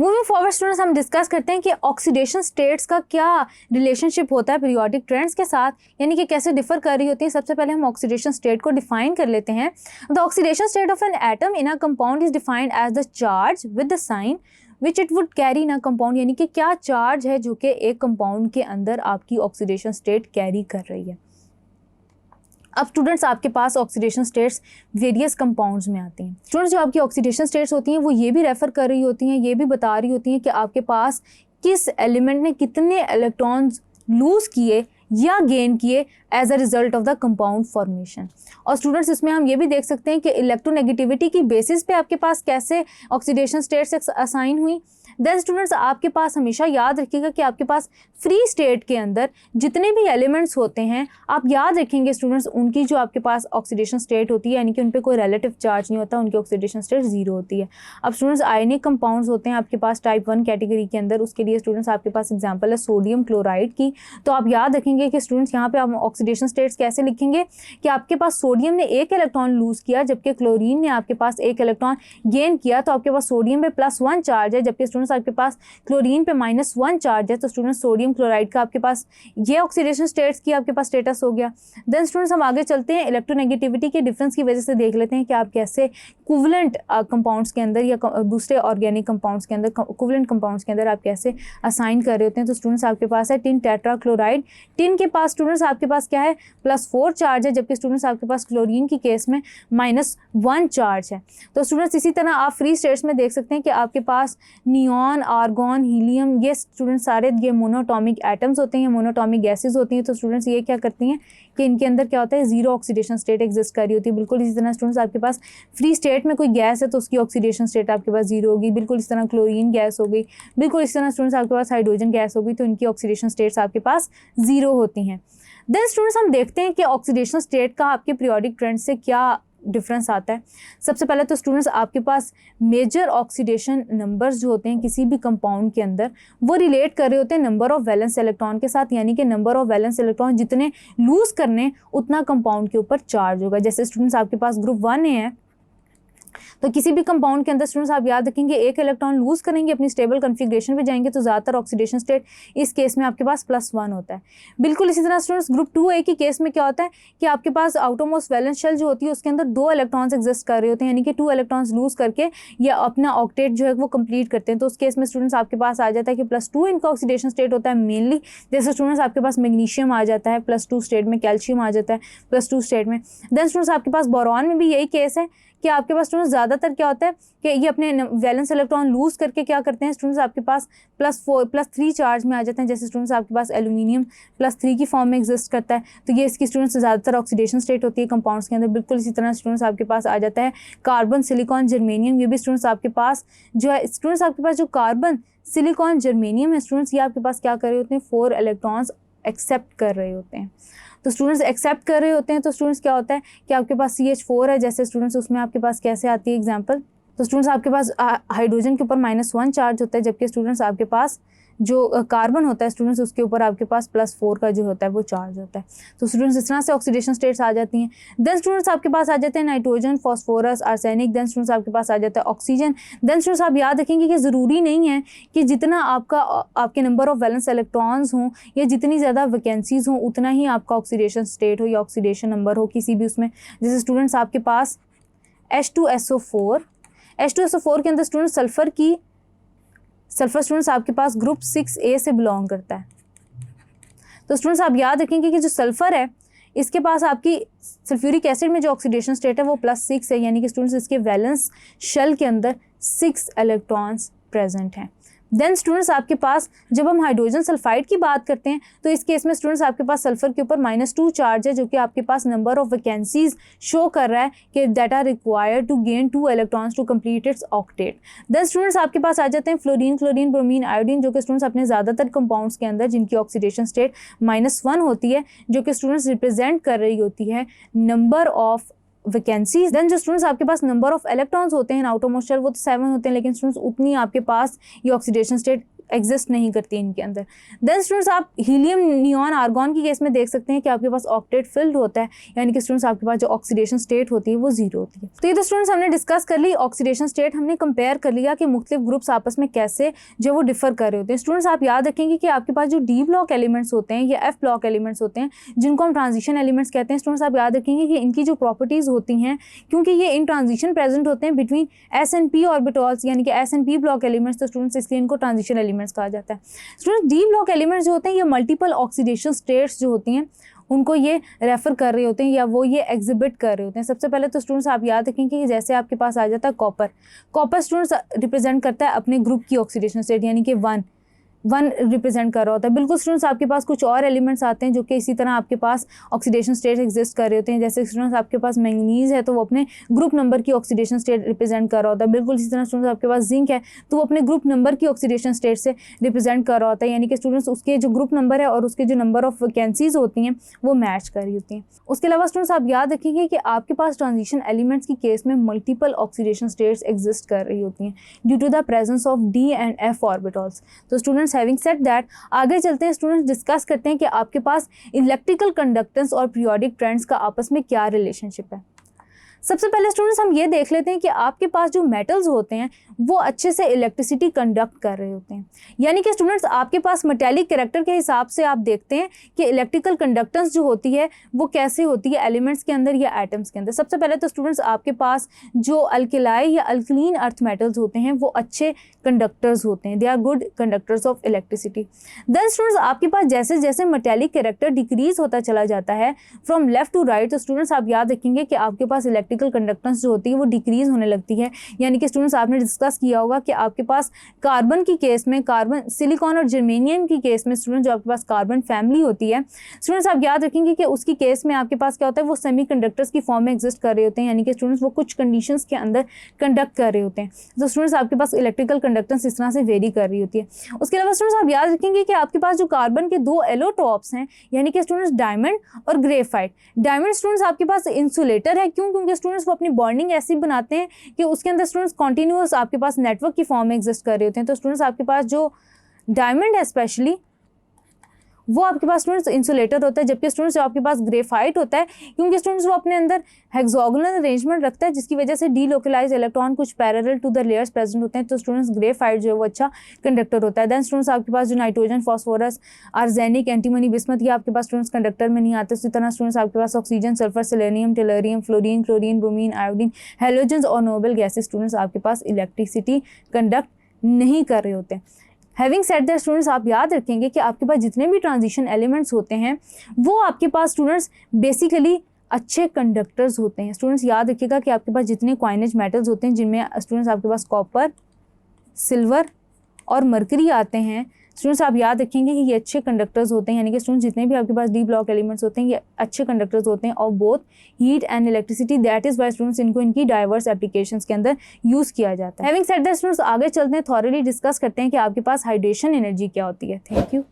Moving forward students, हम discuss करते हैं कि ऑक्सीडेशन स्टेट्स का क्या रिलेशनशिप होता है पीरियोडिक ट्रेंड्स के साथ, यानी कि कैसे डिफर कर रही होती है। सबसे पहले हम ऑक्सीडेशन स्टेट को डिफाइन कर लेते हैं। The oxidation state of an atom in a compound is defined as the charge with the sign which it would carry in a compound, यानी कि क्या चार्ज है जो कि एक कंपाउंड के अंदर आपकी ऑक्सीडेशन स्टेट कैरी कर रही है। अब स्टूडेंट्स, आपके पास ऑक्सीडेशन स्टेट्स वेरियस कंपाउंड्स में आती हैं। स्टूडेंट्स, जो आपकी ऑक्सीडेशन स्टेट्स होती हैं वो ये भी रेफर कर रही होती हैं, ये भी बता रही होती हैं कि आपके पास किस एलिमेंट ने कितने इलेक्ट्रॉन्स लूज किए या गेन किए as a result of the compound formation. और स्टूडेंट्स, इसमें हम ये भी देख सकते हैं कि इलेक्ट्रोनेगेटिविटी की बेसिस पे आपके पास कैसे ऑक्सीडेशन स्टेट्स असाइन हुई। देन स्टूडेंट्स, आपके पास हमेशा याद रखिएगा कि आपके पास फ्री स्टेट के अंदर जितने भी एलिमेंट्स होते हैं, आप याद रखेंगे स्टूडेंट्स, उनकी जो आपके पास ऑक्सीडेशन स्टेट होती है, यानी कि उन पर कोई रिलेटिव चार्ज नहीं होता, उनकी ऑक्सीडेशन स्टेट जीरो होती है। अब स्टूडेंट्स, आयनिक कंपाउंड्स होते हैं आपके पास टाइप 1 कैटेगरी के अंदर, उसके लिए स्टूडेंट्स आपके पास एग्जाम्पल है सोडियम क्लोराइड की। तो आप याद रखेंगे कि स्टूडेंट्स यहाँ पे आप ऑक्सीडेशन स्टेट्स कैसे लिखेंगे कि आपके पास सोडियम ने एक इलेक्ट्रॉन लूज किया जबकि क्लोरीन ने आपके पास एक इलेक्ट्रॉन गेन किया, तो आपके पास सोडियम पे +1 चार्ज है जबकि स्टूडेंट्स आपके पास क्लोरीन पे -1 चार्ज है। तो स्टूडेंट्स, सोडियम क्लोराइड का आपके पास ये ऑक्सीडेशन स्टेट्स की आपके पास स्टेटस हो गया। देन स्टूडेंट्स, हम आगे चलते हैं, इलेक्ट्रोनेगेटिविटी के डिफरेंस की वजह से देख लेते हैं कि आप कैसे इक्विवेलेंट कंपाउंड्स के अंदर या दूसरे ऑर्गेनिक कंपाउंड्स के अंदर, इक्विवेलेंट कंपाउंड्स के अंदर आप कैसे असाइन कर रहे होते हैं। तो स्टूडेंट्स, आपके पास है टिन टेट्राक्लोराइड। टिन के पास स्टूडेंट्स आपके पास क्या है, +4 चार्ज है जबकि स्टूडेंट्स आपके पास क्लोरीन की केस में -1 चार्ज है। तो स्टूडेंट्स, इसी तरह आप फ्री स्टेट्स में देख सकते हैं कि आपके पास नियॉन, आर्गॉन, हीलियम, ये स्टूडेंट्स सारे ये मोनोटॉमिक एटम्स होते हैं, मोनोटॉमिक गैसेज होती हैं। तो स्टूडेंट्स, ये क्या करती हैं कि इनके अंदर क्या होता है, जीरो ऑक्सीडेशन स्टेट एग्जिस्ट कर रही होती है। बिल्कुल इसी तरह स्टूडेंट्स, आपके पास फ्री स्टेट में कोई गैस है तो उसकी ऑक्सीडेशन स्टेट आपके पास जीरो होगी। बिल्कुल इस तरह क्लोरीन गैस हो गई, बिल्कुल इस तरह स्टूडेंट्स आपके पास हाइड्रोजन गैस होगी, तो इनकी ऑक्सीडेशन स्टेट्स आपके पास जीरो होती हैं। देन स्टूडेंट्स, हम देखते हैं कि ऑक्सीडेशन स्टेट का आपके पीरियोडिक ट्रेंड से क्या डिफरेंस आता है। सबसे पहले तो स्टूडेंट्स, आपके पास मेजर ऑक्सीडेशन नंबर्स जो होते हैं किसी भी कंपाउंड के अंदर, वो रिलेट कर रहे होते हैं नंबर ऑफ वैलेंस इलेक्ट्रॉन के साथ, यानी कि नंबर ऑफ वैलेंस इलेक्ट्रॉन जितने लूज करने उतना कंपाउंड के ऊपर चार्ज होगा। जैसे स्टूडेंट्स, आपके पास ग्रुप 1 है तो किसी भी कंपाउंड के अंदर स्टूडेंट्स आप याद रखेंगे एक इलेक्ट्रॉन लूज करेंगे, अपनी स्टेबल कन्फिग्रेशन पे जाएंगे, तो ज़्यादातर ऑक्सीडेशन स्टेट इस केस में आपके पास +1 होता है। बिल्कुल इसी तरह स्टूडेंट्स, ग्रुप 2A की केस में क्या होता है कि आपके पास आउटरमोस्ट वैलेंस शेल जो होती है उसके अंदर 2 इलेक्ट्रॉन्स एग्जिस्ट कर रहे होते हैं, यानी कि 2 इलेक्ट्रॉन्स लूज करके या अपना ऑक्टेट जो है वो कंप्लीट करते हैं। तो उस केस में स्टूडेंट्स आपके पास आ जाता है कि +2 इनका ऑक्सीडेशन स्टेट होता है मेनली। जैसे स्टूडेंट्स, आपके पास मैग्नीशियम आ जाता है +2 स्टेट में, कैल्शियम आ जाता है +2 स्टेट में। देन स्टूडेंट्स, आपके पास बोरॉन में भी यही केस है कि आपके पास स्टूडेंट्स ज़्यादातर क्या होता है कि ये अपने वैलेंस इलेक्ट्रॉन लूज करके क्या करते हैं स्टूडेंट्स, आपके पास +3 चार्ज में आ जाते हैं। जैसे स्टूडेंट्स, आपके पास एल्यूमिनियम +3 की फॉर्म में एग्जिस्ट करता है, तो ये इसकी स्टूडेंट्स ज़्यादातर ऑक्सीडेशन स्टेट होती है कंपाउंड्स के अंदर। बिल्कुल इसी तरह स्टूडेंट्स आपके पास आ जाता है कार्बन, सिलिकॉन, जर्मेनियम। ये भी स्टूडेंट्स आपके पास जो है, स्टूडेंट्स आपके पास जो कार्बन, सिलिकॉन, जर्मेनियम है स्टूडेंट्स, ये आपके पास क्या कर रहे होते हैं, 4 इलेक्ट्रॉन्स एक्सेप्ट कर रहे होते हैं। तो स्टूडेंट्स एक्सेप्ट कर रहे होते हैं, तो स्टूडेंट्स क्या होता है कि आपके पास CH4 है। जैसे स्टूडेंट्स, उसमें आपके पास कैसे आती है एग्जांपल, तो स्टूडेंट्स आपके पास हाइड्रोजन के ऊपर -1 चार्ज होता है जबकि स्टूडेंट्स आपके पास जो कार्बन होता है स्टूडेंट्स उसके ऊपर आपके पास +4 का जो होता है वो चार्ज होता है। तो स्टूडेंट्स, इस तरह से ऑक्सीडेशन स्टेट्स आ जाती हैं। देन स्टूडेंट्स, आपके पास आ जाते हैं nitrogen, phosphorus, arsenic. Then students, आपके पास आ जाता है ऑक्सीजन। देन स्टूडेंट्स, आप याद रखेंगे कि ज़रूरी नहीं है कि जितना आपके नंबर ऑफ वैलेंस इलेक्ट्रॉन्स हों या जितनी ज़्यादा वैकेंसीज़ हों उतना ही आपका ऑक्सीडेशन स्टेट हो या ऑक्सीडेशन नंबर हो किसी भी उसमें। जैसे स्टूडेंट्स, आपके पास H2SO4 के अंदर स्टूडेंट्स सल्फर स्टूडेंट्स आपके पास ग्रुप 6A से बिलोंग करता है। तो स्टूडेंट्स, आप याद रखेंगे कि जो सल्फर है इसके पास आपकी सल्फ्यूरिक एसिड में जो ऑक्सीडेशन स्टेट है वो +6 है, यानी कि स्टूडेंट्स इसके वैलेंस शेल के अंदर 6 इलेक्ट्रॉन्स प्रेजेंट हैं। देन स्टूडेंट्स, आपके पास जब हम हाइड्रोजन सल्फाइड की बात करते हैं तो इस केस में स्टूडेंट्स आपके पास सल्फर के ऊपर -2 चार्ज है, जो कि आपके पास नंबर ऑफ वैकेंसीज शो कर रहा है कि that are required to gain 2 electrons to complete its octet. Then students, आपके पास आ जाते हैं फ्लोरीन, क्लोरीन, ब्रोमीन, आयोडीन, जो कि स्टूडेंट्स अपने ज़्यादातर कंपाउंड्स के अंदर जिनकी ऑक्सीडेशन स्टेट -1 होती है, जो कि स्टूडेंट्स रिप्रेजेंट कर रही होती है नंबर ऑफ वैकेंसीज। देन जो स्टूडेंट्स आपके पास नंबर ऑफ इलेक्ट्रॉन्स होते हैं आउटरमोस्ट शेल वो तो 7 होते हैं, लेकिन स्टूडेंट्स उतनी आपके पास ये ऑक्सीडेशन स्टेट एग्जिस्ट नहीं करती इनके अंदर। देन स्टूडेंट्स आप हीलियम, नियॉन, आर्गॉन की केस में देख सकते हैं कि आपके पास ऑक्टेट फिल्ड होता है, यानी कि स्टूडेंट्स आपके पास जो ऑक्सीडेशन स्टेट होती है वो 0 होती है। तो ये तो स्टूडेंट्स हमने डिस्कस कर ली ऑक्सीडेशन स्टेट, हमने कंपेयर कर लिया कि मुख्तलिफ ग्रुप्स आपस में कैसे जो वो डिफर कर रहे होते हैं। स्टूडेंट्स आप याद रखेंगे कि आपके पास जो डी ब्लॉक एलिमेंट्स होते हैं या एफ ब्लॉक एलिमेंट्स होते हैं जिनको हम ट्रांजिशन एलिमेंट्स कहते हैं, स्टूडेंट्स आप याद रखेंगे कि इनकी जो प्रॉपर्टीज़ होती हैं, क्योंकि ये इन ट्रांजिशन प्रेजेंट होते हैं between S and P orbitals, यानी कि S and P block elements, तो स्टूडेंट्स इसलिए इनको ट्रांजिशन एलिमेंट्स कहा जाता है। स्टूडेंट्स डी ब्लॉक एलिमेंट्स जो होते हैं ये मल्टीपल ऑक्सीडेशन स्टेट्स जो होती हैं उनको ये रेफर कर रहे होते हैं या वो ये एग्जिबिट कर रहे होते हैं। सबसे पहले तो स्टूडेंट्स आप याद रखेंगे कि जैसे आपके पास आ जाता है कॉपर, कॉपर स्टूडेंट्स रिप्रेजेंट करता है अपने ग्रुप की ऑक्सीडेशन स्टेट, यानी कि 1 रिप्रेजेंट कर रहा होता है। बिल्कुल स्टूडेंट्स आपके पास कुछ और एलिमेंट्स आते हैं जो कि इसी तरह आपके पास ऑक्सीडेशन स्टेट एग्जिस्ट कर रहे होते हैं। जैसे स्टूडेंट्स आपके पास मैंगनीज है तो वो अपने ग्रुप नंबर की ऑक्सीडेशन स्टेट रिप्रेजेंट कर रहा होता है। बिल्कुल इसी तरह स्टूडेंट्स आपके पास जिंक है तो वो अपने ग्रुप नंबर की ऑक्सीडेशन स्टेट से रिप्रेजेंट कर रहा होता है, यानी कि स्टूडेंट्स उसके जो ग्रुप नंबर है और उसके जो नंबर ऑफ वैकेंसीज होती हैं वो मैच कर रही होती हैं। उसके अलावा स्टूडेंट्स आप याद रखेंगे कि आपके पास ट्रांजिशन एलिमेंट्स की केस में मल्टीपल ऑक्सीडेशन स्टेट्स एग्जिस्ट कर रही होती हैं due to the presence of D and F orbitals. तो स्टूडेंट्स हैविंग सेड दैट आगे चलते हैं स्टूडेंट्स, डिस्कस करते हैं कि आपके पास इलेक्ट्रिकल कंडक्टेंस और पीरियोडिक ट्रेंड्स का आपस में क्या रिलेशनशिप है। सबसे पहले स्टूडेंट्स हम ये देख लेते हैं कि आपके पास जो मेटल्स होते हैं वो अच्छे से इलेक्ट्रिसिटी कंडक्ट कर रहे होते हैं, यानी कि स्टूडेंट्स आपके पास मेटेलिक कैरेक्टर के हिसाब से आप देखते हैं कि इलेक्ट्रिकल कंडक्टेंस जो होती है वो कैसे होती है एलिमेंट्स के अंदर या एटम्स के अंदर। सबसे पहले तो स्टूडेंट्स आपके पास जो अल्कलाई या अल्कलीन अर्थ मेटल्स होते हैं वो अच्छे कंडक्टर्स होते हैं, they are good conductors of electricity. Then students आपके पास जैसे जैसे मेटेलिक कैरेक्टर डिक्रीज होता चला जाता है फ्रॉम लेफ्ट टू राइट, तो स्टूडेंट्स आप याद रखेंगे कि आपके पास इलेक्ट्रिकल कंडक्टेंस जो होती है वो डिक्रीज होने लगती है, यानी कि स्टूडेंट्स आपने डिस्कस किया होगा कि आपके पास कार्बन की केस में, कार्बन, सिलिकॉन और जर्मेनियम की केस में स्टूडेंट जो आपके पास कार्बन फैमिली होती है, स्टूडेंट्स आप याद रखेंगे कि उसकी केस में आपके पास क्या होता है वो सेमीकंडक्टर्स की फॉर्म में एग्जिस्ट कर रहे होते हैं, यानी कि स्टूडेंट्स वो कुछ कंडीशंस के अंदर कंडक्ट कर रहे होते हैं। तो स्टूडेंट्स आपके पास इलेक्ट्रिकल कंडक्टेंस इस तरह से वेरी कर रही होती है। उसके अलावा स्टूडेंट्स आप याद रखेंगे कि आपके पास जो कार्बन के 2 एलोटॉप्स हैं, यानी कि स्टूडेंट्स डायमंड और ग्रेफाइट। डायमंड स्टूडेंट्स आपके पास इंसुलेटर है, क्यों? क्योंकि स्टूडेंट्स वो अपनी बॉन्डिंग ऐसी बनाते हैं कि उसके अंदर स्टूडेंट्स कॉन्टिन्यूअस आपके पास नेटवर्क की फॉर्म में एग्जिस्ट कर रहे होते हैं। तो स्टूडेंट्स आपके पास जो डायमंड है स्पेशली वो आपके पास स्टूडेंट्स इंसुलेटर होता है, जबकि स्टूडेंट्स जो आपके पास ग्रेफाइट होता है, क्योंकि स्टूडेंट्स वो अपने अंदर हेक्सागोनल अरेंजमेंट रखता है जिसकी वजह से डीलोकलाइज इलेक्ट्रॉन कुछ parallel to the layers present होते हैं। तो स्टूडेंट्स ग्रेफाइट जो है वो अच्छा कंडक्टर होता है। देन स्टूडेंट्स आपके पास जो nitrogen, phosphorus, arsenic, antimony, bismuth, ये आपके पास स्टूडेंट्स कंडक्टर में नहीं आते। इसी तरह स्टूडेंट्स आपके पास oxygen, sulphur, selenium, tellurium, fluorine, chlorine, bromine, iodine, halogens और नोबल गैसेस स्टूडेंट्स आपके पास इलेक्ट्रिसिटी कंडक्ट नहीं कर रहे होते। हैविंग सेड दैट स्टूडेंट्स आप याद रखेंगे कि आपके पास जितने भी ट्रांजिशन एलिमेंट्स होते हैं वो आपके पास स्टूडेंट्स बेसिकली अच्छे कंडक्टर्स होते हैं। स्टूडेंट्स याद रखिएगा कि आपके पास जितने क्वाइनेज मेटल्स होते हैं जिनमें स्टूडेंट्स आपके पास कॉपर, सिल्वर और मरकरी आते हैं, स्टूडेंट्स आप याद रखेंगे कि ये अच्छे कंडक्टर्स होते हैं, यानी कि स्टूडेंट्स जितने भी आपके पास डी ब्लॉक एलिमेंट्स होते हैं ये अच्छे कंडक्टर्स होते हैं और both heat and electricity. That is why students इनको इनकी डाइवर्स एप्लीकेशंस के अंदर यूज़ किया जाता है। हैविंग सेड दैट स्टूडेंट्स आगे चलते हैं, थॉरली डिस्कस करते हैं कि आपके पास हाइड्रेशन एनर्जी क्या होती है। Thank you.